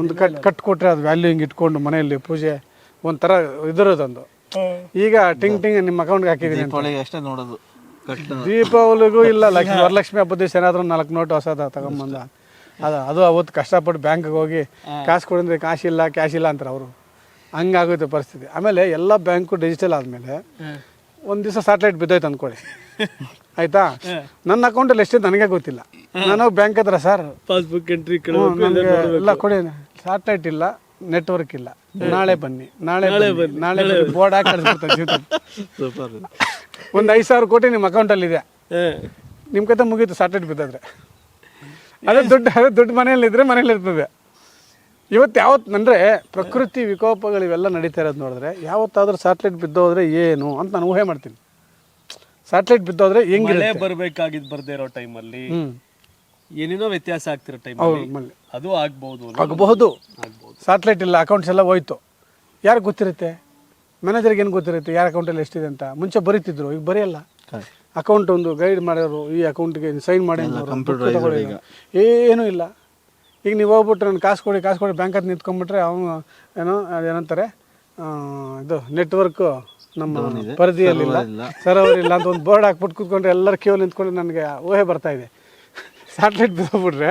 ಒಂದು ಕಟ್ಕೊಟ್ರೆ ಅದು ವ್ಯಾಲ್ಯೂ ಹಿಂಗೆ ಇಟ್ಕೊಂಡು ಮನೆಯಲ್ಲಿ ಪೂಜೆ ಒಂಥರ ಇದರದೊಂದು. ಈಗ ಟಿಂಗ್ ಟಿಂಗ್ ನಿಮ್ಮ ಅಕೌಂಟ್ಗೆ ಹಾಕಿದ್ದೀನಿ ಅಂತ. ಅಷ್ಟೇ ನೋಡೋದು. ದೀಪಾವಳಿಗೂ ಇಲ್ಲ ವರಲಕ್ಷ್ಮಿ ಹಬ್ಬದ ದಿವಸ ಏನಾದರೂ 4 ನೋಟು ಹೊಸದ ತಗೊಂಬಂದ ಅದು ಅವತ್ತು ಕಷ್ಟಪಟ್ಟು ಬ್ಯಾಂಕಿಗೆ ಹೋಗಿ ಕಾಸು ಕೊಡಿದ್ರೆ ಕ್ಯಾಶ್ ಇಲ್ಲ ಅಂತಾರೆ ಅವರು. ಹಂಗಾಗುತ್ತೆ ಪರಿಸ್ಥಿತಿ. ಆಮೇಲೆ ಎಲ್ಲ ಬ್ಯಾಂಕು ಡಿಜಿಟಲ್ ಆದಮೇಲೆ ಒಂದು ದಿವಸ ಸ್ಯಾಟಲೈಟ್ ಬಿದ್ದೋಯ್ತು ಅಂದ್ಕೊಳ್ಳಿ, ಆಯಿತಾ, ನನ್ನ ಅಕೌಂಟಲ್ಲಿ ಎಷ್ಟಿದೆ ನನಗೆ ಗೊತ್ತಿಲ್ಲ. ನಾನು ಬ್ಯಾಂಕ್ ಹತ್ರ ಸರ್ ಪಾಸ್ಬುಕ್ ಎಂಟ್ರಿ ಎಲ್ಲ ಕೊಡಿ, ಸ್ಯಾಟಲೈಟ್ ಇಲ್ಲ, ನೆಟ್ವರ್ಕ್ ಇಲ್ಲ, ನಾಳೆ ಬನ್ನಿ ಬೋರ್ಡ್ ಹಾಕಿ ಕಳಿಸ್ಬಿಡ್ತಾರೆ ಜೀವಿತ. ಒಂದು 5,000 ಕೋಟಿ ನಿಮ್ಮ ಅಕೌಂಟಲ್ಲಿದೆ, ನಿಮ್ಮ ಕತೆ ಮುಗೀತು ಸ್ಯಾಟಲೈಟ್ ಬಿದ್ದಾದ್ರೆ. ಅದೇ ದುಡ್ಡು ಮನೆಯಲ್ಲಿದ್ದರೆ ಮನೇಲಿ ಇರ್ತದೆ. ಯಾವತ್ತು ಅಂದರೆ ಪ್ರಕೃತಿ ವಿಕೋಪಗಳು ಇವೆಲ್ಲ ನಡೀತಾ ಇರೋದು ನೋಡಿದ್ರೆ ಯಾವತ್ತಾದ್ರೂ ಸ್ಯಾಟಲೈಟ್ ಬಿದ್ದೋದ್ರೆ ಏನು ಅಂತ ನಾನು ಊಹೆ ಮಾಡ್ತೀನಿ. ಸ್ಯಾಟಲೈಟ್ ಬಿದ್ದೋದ್ರೆ ಹೆಂಗೆ ಬರಬೇಕಾಗಿದ್ದು ಬರ್ದೇ ಇರೋ ಟೈಮಲ್ಲಿ ಏನೇನೋ ವ್ಯತ್ಯಾಸ ಆಗ್ತಿರೋ ಟೈಮ್ ಅದು ಆಗಬಹುದು. ಸ್ಯಾಟಲೈಟ್ ಇಲ್ಲ, ಅಕೌಂಟ್ಸ್ ಎಲ್ಲ ಹೋಯ್ತು, ಯಾರಿಗೆ ಗೊತ್ತಿರುತ್ತೆ? ಮ್ಯಾನೇಜರ್ಗೆ ಏನು ಗೊತ್ತಿರುತ್ತೆ ಯಾರ ಅಕೌಂಟಲ್ಲಿ ಎಷ್ಟಿದೆ ಅಂತ? ಮುಂಚೆ ಬರೀತಿದ್ರು, ಈಗ ಬರೆಯಲ್ಲ. ಅಕೌಂಟ್ ಒಂದು ಗೈಡ್ ಮಾಡೋರು, ಈ ಅಕೌಂಟ್ಗೆ ಸೈನ್ ಮಾಡಿ ಏನೂ ಇಲ್ಲ. ಈಗ ನೀವು ಹೋಗ್ಬಿಟ್ರೆ ನಾನು ಕಾಸು ಕೊಡಿ ಬ್ಯಾಂಕ್ ಹತ್ರ ನಿಂತ್ಕೊಂಡ್ಬಿಟ್ರೆ ಅವನು ಅದೇನಂತಾರೆ ಇದು ನೆಟ್ವರ್ಕು ನಮ್ಮ ಪರಿಧಿಯಲ್ಲಿಲ್ಲ, ಸರ್ವರ್ ಇಲ್ಲ ಅಂತ ಒಂದು ಬೋರ್ಡ್ ಹಾಕ್ಬಿಟ್ಟು ಕೂತ್ಕೊಂಡ್ರೆ ಎಲ್ಲರ ಕ್ಯೂ ನಿಂತ್ಕೊಂಡು ನನಗೆ ಊಹೆ ಬರ್ತಾ ಇದೆ. ಸ್ಯಾಟಲೈಟ್ ಬಿದ್ದೋಗ್ಬಿಟ್ರೆ